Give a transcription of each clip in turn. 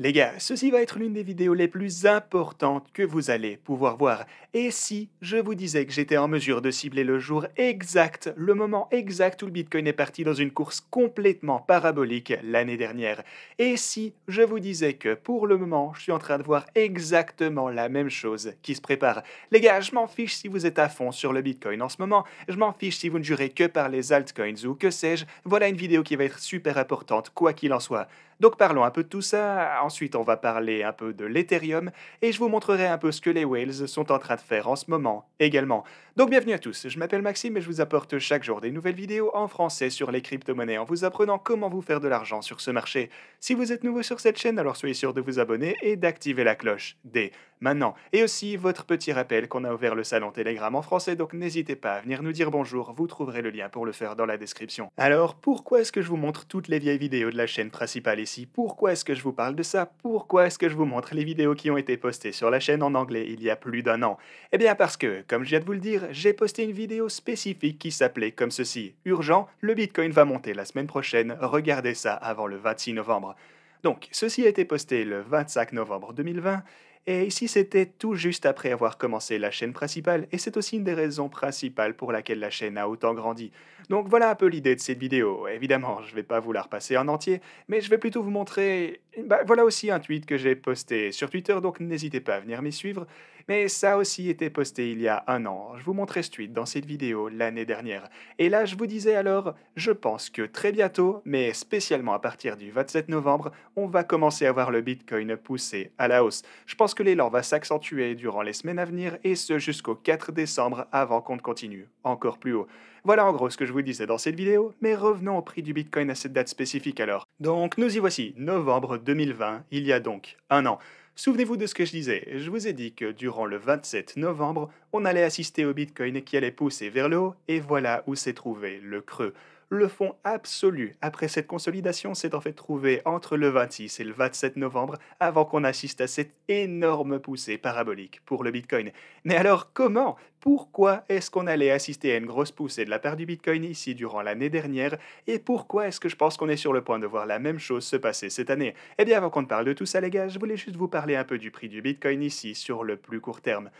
Les gars, ceci va être l'une des vidéos les plus importantes que vous allez pouvoir voir. Et si je vous disais que j'étais en mesure de cibler le jour exact, le moment exact où le Bitcoin est parti dans une course complètement parabolique l'année dernière? Et si je vous disais que pour le moment, je suis en train de voir exactement la même chose qui se prépare? Les gars, je m'en fiche si vous êtes à fond sur le Bitcoin en ce moment, je m'en fiche si vous ne jurez que par les altcoins ou que sais-je, voilà une vidéo qui va être super importante, quoi qu'il en soit. Donc parlons un peu de tout ça, ensuite on va parler un peu de l'Ethereum et je vous montrerai un peu ce que les whales sont en train de faire en ce moment également. Donc bienvenue à tous, je m'appelle Maxime et je vous apporte chaque jour des nouvelles vidéos en français sur les crypto-monnaies en vous apprenant comment vous faire de l'argent sur ce marché. Si vous êtes nouveau sur cette chaîne, alors soyez sûr de vous abonner et d'activer la cloche dès maintenant. Et aussi votre petit rappel qu'on a ouvert le salon Telegram en français, donc n'hésitez pas à venir nous dire bonjour, vous trouverez le lien pour le faire dans la description. Alors pourquoi est-ce que je vous montre toutes les vieilles vidéos de la chaîne principale ici? Pourquoi est-ce que je vous parle de ça? Pourquoi est-ce que je vous montre les vidéos qui ont été postées sur la chaîne en anglais il y a plus d'un an? Eh bien parce que, comme je viens de vous le dire, j'ai posté une vidéo spécifique qui s'appelait comme ceci: Urgent, le Bitcoin va monter la semaine prochaine, regardez ça avant le 26 novembre. Donc, ceci a été posté le 25 novembre 2020, et ici c'était tout juste après avoir commencé la chaîne principale, et c'est aussi une des raisons principales pour laquelle la chaîne a autant grandi. Donc voilà un peu l'idée de cette vidéo. Évidemment, je ne vais pas vous la repasser en entier, mais je vais plutôt vous montrer... voilà aussi un tweet que j'ai posté sur Twitter, donc n'hésitez pas à venir m'y suivre. Mais ça a aussi été posté il y a un an. Je vous montrais ce tweet dans cette vidéo l'année dernière. Et là, je vous disais alors, je pense que très bientôt, mais spécialement à partir du 27 novembre, on va commencer à voir le Bitcoin pousser à la hausse. Je pense que l'élan va s'accentuer durant les semaines à venir, et ce jusqu'au 4 décembre avant qu'on ne continue encore plus haut. Voilà en gros ce que je vous disais dans cette vidéo, mais revenons au prix du Bitcoin à cette date spécifique alors. Donc nous y voici, novembre 2020, il y a donc un an. Souvenez-vous de ce que je disais, je vous ai dit que durant le 27 novembre, on allait assister au Bitcoin qui allait pousser vers le haut, et voilà où s'est trouvé le creux. Le fond absolu après cette consolidation s'est en fait trouvé entre le 26 et le 27 novembre avant qu'on assiste à cette énorme poussée parabolique pour le Bitcoin. Mais alors comment? Pourquoi est-ce qu'on allait assister à une grosse poussée de la part du Bitcoin ici durant l'année dernière? Et pourquoi est-ce que je pense qu'on est sur le point de voir la même chose se passer cette année? Eh bien avant qu'on ne parle de tout ça les gars, je voulais juste vous parler un peu du prix du Bitcoin ici sur le plus court terme.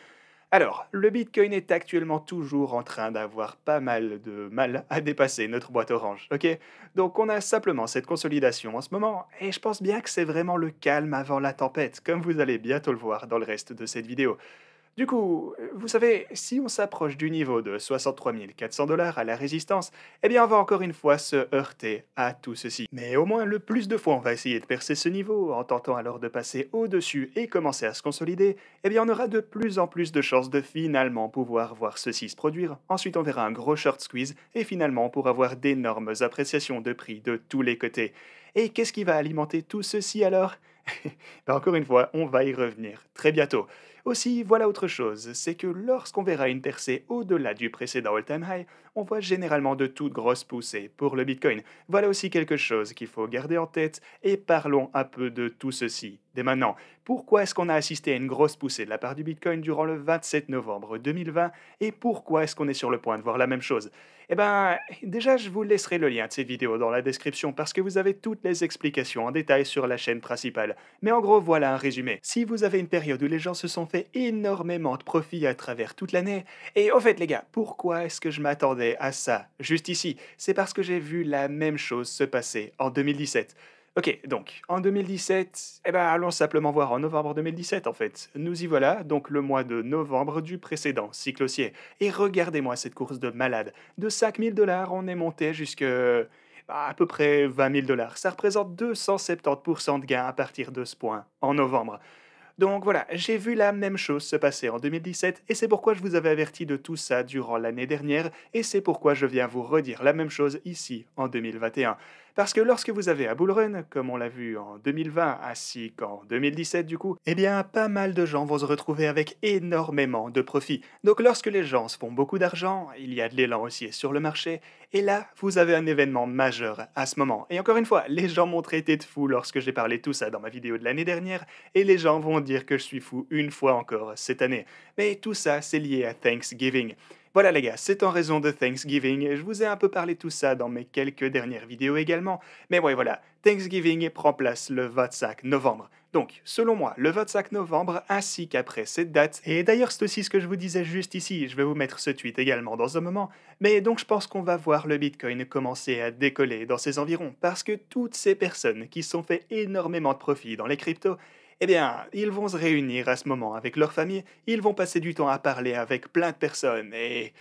Alors, le Bitcoin est actuellement toujours en train d'avoir pas mal de mal à dépasser notre boîte orange, ok? Donc on a simplement cette consolidation en ce moment, et je pense bien que c'est vraiment le calme avant la tempête, comme vous allez bientôt le voir dans le reste de cette vidéo. Du coup, vous savez, si on s'approche du niveau de 63 400 dollars à la résistance, eh bien on va encore une fois se heurter à tout ceci. Mais au moins le plus de fois on va essayer de percer ce niveau en tentant alors de passer au-dessus et commencer à se consolider, eh bien on aura de plus en plus de chances de finalement pouvoir voir ceci se produire. Ensuite on verra un gros short squeeze et finalement on pourra voir d'énormes appréciations de prix de tous les côtés. Et qu'est-ce qui va alimenter tout ceci alors? Encore une fois, on va y revenir très bientôt. Aussi, voilà autre chose, c'est que lorsqu'on verra une percée au-delà du précédent all-time high, on voit généralement de toutes grosses poussées pour le Bitcoin. Voilà aussi quelque chose qu'il faut garder en tête, et parlons un peu de tout ceci dès maintenant. Pourquoi est-ce qu'on a assisté à une grosse poussée de la part du Bitcoin durant le 27 novembre 2020, et pourquoi est-ce qu'on est sur le point de voir la même chose? Eh ben, déjà, je vous laisserai le lien de cette vidéo dans la description parce que vous avez toutes les explications en détail sur la chaîne principale. Mais en gros, voilà un résumé. Si vous avez une période où les gens se sont fait énormément de profits à travers toute l'année, et au fait les gars, pourquoi est-ce que je m'attendais à ça juste ici? C'est parce que j'ai vu la même chose se passer en 2017. Ok, donc en 2017, eh ben allons simplement voir en novembre 2017 en fait. Nous y voilà, donc le mois de novembre du précédent cycle haussier. Et regardez-moi cette course de malade. De 5000 dollars, on est monté jusque à peu près 20 000 dollars. Ça représente 270% de gain à partir de ce point en novembre. Donc voilà, j'ai vu la même chose se passer en 2017 et c'est pourquoi je vous avais averti de tout ça durant l'année dernière et c'est pourquoi je viens vous redire la même chose ici en 2021. Parce que lorsque vous avez un bull run, comme on l'a vu en 2020 ainsi qu'en 2017 du coup, eh bien pas mal de gens vont se retrouver avec énormément de profits. Donc lorsque les gens se font beaucoup d'argent, il y a de l'élan haussier sur le marché et là vous avez un événement majeur à ce moment. Et encore une fois, les gens m'ont traité de fou lorsque j'ai parlé de tout ça dans ma vidéo de l'année dernière et les gens vont dire que je suis fou une fois encore cette année. Mais tout ça, c'est lié à Thanksgiving. Voilà les gars, c'est en raison de Thanksgiving, et je vous ai un peu parlé de tout ça dans mes quelques dernières vidéos également, mais ouais voilà, Thanksgiving prend place le 25 novembre. Donc, selon moi, le 25 novembre ainsi qu'après cette date, et d'ailleurs c'est aussi ce que je vous disais juste ici, je vais vous mettre ce tweet également dans un moment, mais donc je pense qu'on va voir le Bitcoin commencer à décoller dans ces environs, parce que toutes ces personnes qui se sont fait énormément de profit dans les cryptos, eh bien, ils vont se réunir à ce moment avec leur famille, ils vont passer du temps à parler avec plein de personnes et...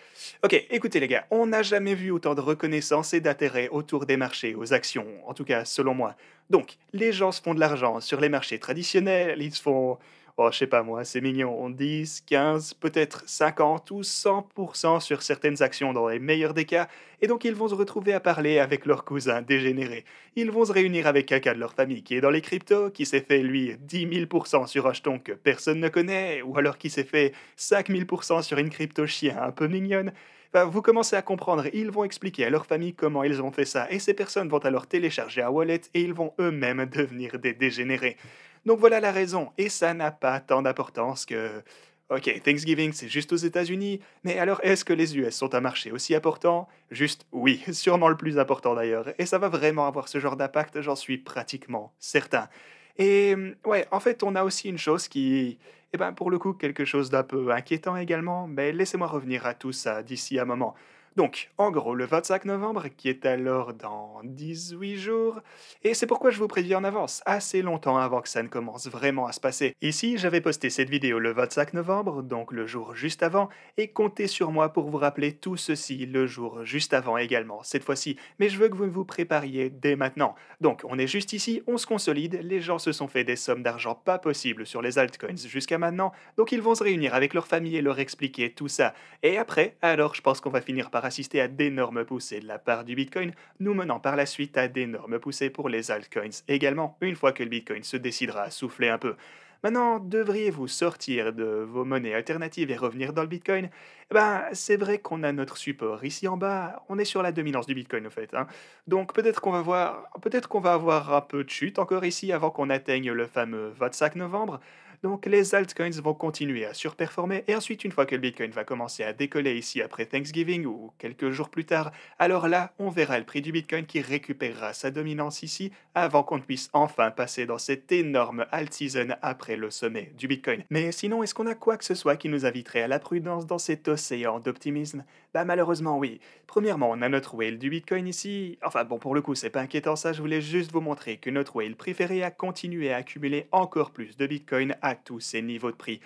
Ok, écoutez les gars, on n'a jamais vu autant de reconnaissance et d'intérêt autour des marchés, aux actions, en tout cas selon moi. Donc, les gens se font de l'argent sur les marchés traditionnels, ils se font, oh je sais pas moi, c'est mignon, 10, 15, peut-être 50 ou 100% sur certaines actions dans les meilleurs des cas, et donc ils vont se retrouver à parler avec leurs cousins dégénérés. Ils vont se réunir avec quelqu'un de leur famille qui est dans les cryptos, qui s'est fait lui 10 000% sur un jeton que personne ne connaît, ou alors qui s'est fait 5 000% sur une crypto chien un peu mignonne. Enfin, vous commencez à comprendre, ils vont expliquer à leur famille comment ils ont fait ça, et ces personnes vont alors télécharger un wallet et ils vont eux-mêmes devenir des dégénérés. Donc voilà la raison, et ça n'a pas tant d'importance que... Ok, Thanksgiving c'est juste aux États-Unis, mais alors est-ce que les US sont un marché aussi important? Juste oui, sûrement le plus important d'ailleurs, et ça va vraiment avoir ce genre d'impact, j'en suis pratiquement certain. Et ouais, en fait, on a aussi une chose qui, eh ben, pour le coup, quelque chose d'un peu inquiétant également, mais laissez-moi revenir à tout ça d'ici un moment. Donc, en gros, le 25 novembre, qui est alors dans 18 jours, et c'est pourquoi je vous préviens en avance, assez longtemps avant que ça ne commence vraiment à se passer. Ici, j'avais posté cette vidéo le 25 novembre, donc le jour juste avant, et comptez sur moi pour vous rappeler tout ceci le jour juste avant également, cette fois-ci, mais je veux que vous vous prépariez dès maintenant. Donc, on est juste ici, on se consolide, les gens se sont fait des sommes d'argent pas possibles sur les altcoins jusqu'à maintenant, donc ils vont se réunir avec leur famille et leur expliquer tout ça. Et après, alors je pense qu'on va finir par assister à d'énormes poussées de la part du Bitcoin, nous menant par la suite à d'énormes poussées pour les altcoins également, une fois que le Bitcoin se décidera à souffler un peu. Maintenant, devriez-vous sortir de vos monnaies alternatives et revenir dans le Bitcoin? Eh ben, c'est vrai qu'on a notre support ici en bas, on est sur la dominance du Bitcoin au fait, hein. Donc peut-être qu'on va avoir un peu de chute encore ici avant qu'on atteigne le fameux 25 novembre. Donc les altcoins vont continuer à surperformer et ensuite une fois que le Bitcoin va commencer à décoller ici après Thanksgiving ou quelques jours plus tard, alors là on verra le prix du Bitcoin qui récupérera sa dominance ici avant qu'on puisse enfin passer dans cette énorme alt season après le sommet du Bitcoin. Mais sinon, est-ce qu'on a quoi que ce soit qui nous inviterait à la prudence dans cet océan d'optimisme? Bah malheureusement oui. Premièrement, on a notre whale du Bitcoin ici. Enfin bon, pour le coup, c'est pas inquiétant ça, je voulais juste vous montrer que notre whale préféré a continué à accumuler encore plus de Bitcoin à tous ces niveaux de prix.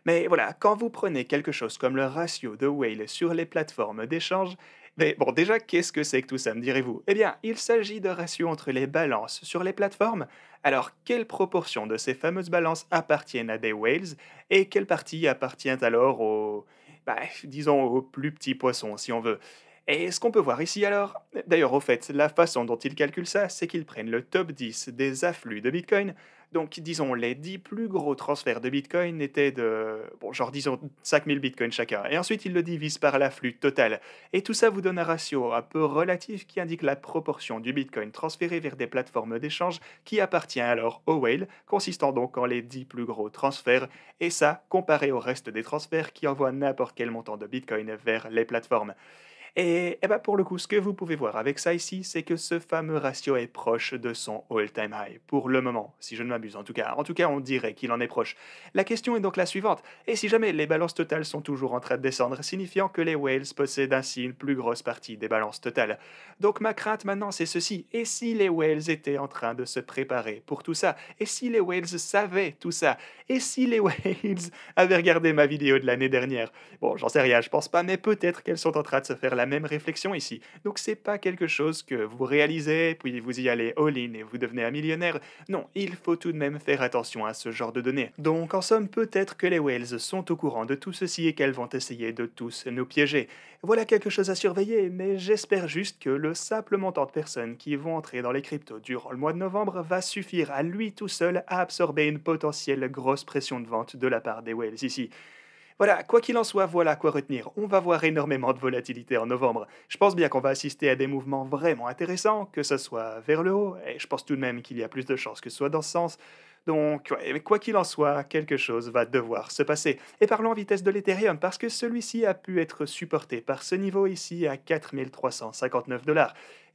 Mais voilà, quand vous prenez quelque chose comme le ratio de whale sur les plateformes d'échange, mais bon, déjà, qu'est-ce que c'est que tout ça, me direz-vous? Eh bien, il s'agit de ratio entre les balances sur les plateformes. Alors, quelle proportion de ces fameuses balances appartiennent à des whales et quelle partie appartient alors aux, bah, disons, aux plus petits poissons, si on veut? Et ce qu'on peut voir ici alors, d'ailleurs au fait, la façon dont ils calculent ça, c'est qu'ils prennent le top 10 des afflux de Bitcoin. Donc disons les 10 plus gros transferts de Bitcoin étaient de, bon genre disons 5000 Bitcoins chacun. Et ensuite ils le divisent par l'afflux total. Et tout ça vous donne un ratio un peu relatif qui indique la proportion du Bitcoin transféré vers des plateformes d'échange qui appartient alors au whale, consistant donc en les 10 plus gros transferts. Et ça comparé au reste des transferts qui envoient n'importe quel montant de Bitcoin vers les plateformes. Et bah, pour le coup, ce que vous pouvez voir avec ça ici, c'est que ce fameux ratio est proche de son all-time high, pour le moment, si je ne m'abuse en tout cas. En tout cas, on dirait qu'il en est proche. La question est donc la suivante. Et si jamais les balances totales sont toujours en train de descendre, signifiant que les whales possèdent ainsi une plus grosse partie des balances totales. Donc ma crainte maintenant, c'est ceci. Et si les whales étaient en train de se préparer pour tout ça? Et si les whales savaient tout ça? Et si les whales avaient regardé ma vidéo de l'année dernière? Bon, j'en sais rien, je pense pas, mais peut-être qu'elles sont en train de se faire la même réflexion ici. Donc c'est pas quelque chose que vous réalisez, puis vous y allez all-in et vous devenez un millionnaire. Non, il faut tout de même faire attention à ce genre de données. Donc en somme, peut-être que les whales sont au courant de tout ceci et qu'elles vont essayer de tous nous piéger. Voilà quelque chose à surveiller, mais j'espère juste que le simple montant de personnes qui vont entrer dans les cryptos durant le mois de novembre va suffire à lui tout seul à absorber une potentielle grosse pression de vente de la part des whales ici. Voilà, quoi qu'il en soit, voilà quoi retenir. On va voir énormément de volatilité en novembre. Je pense bien qu'on va assister à des mouvements vraiment intéressants, que ce soit vers le haut, et je pense tout de même qu'il y a plus de chances que ce soit dans ce sens. Donc, ouais, mais quoi qu'il en soit, quelque chose va devoir se passer. Et parlons en vitesse de l'Ethereum, parce que celui-ci a pu être supporté par ce niveau ici à 4 359 $.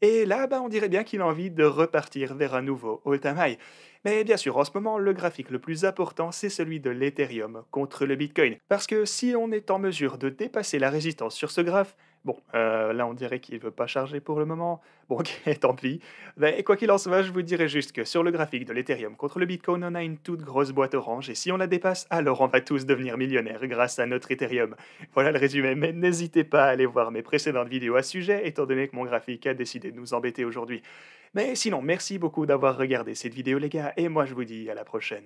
Et là, bah, on dirait bien qu'il a envie de repartir vers un nouveau all-time high. Mais bien sûr, en ce moment, le graphique le plus important, c'est celui de l'Ethereum contre le Bitcoin. Parce que si on est en mesure de dépasser la résistance sur ce graphe, bon, là on dirait qu'il ne veut pas charger pour le moment. Bon, ok, tant pis. Mais quoi qu'il en soit, je vous dirais juste que sur le graphique de l'Ethereum contre le Bitcoin, on a une toute grosse boîte orange. Et si on la dépasse, alors on va tous devenir millionnaires grâce à notre Ethereum. Voilà le résumé, mais n'hésitez pas à aller voir mes précédentes vidéos à ce sujet, étant donné que mon graphique a décidé de nous embêter aujourd'hui. Mais sinon, merci beaucoup d'avoir regardé cette vidéo les gars, et moi je vous dis à la prochaine.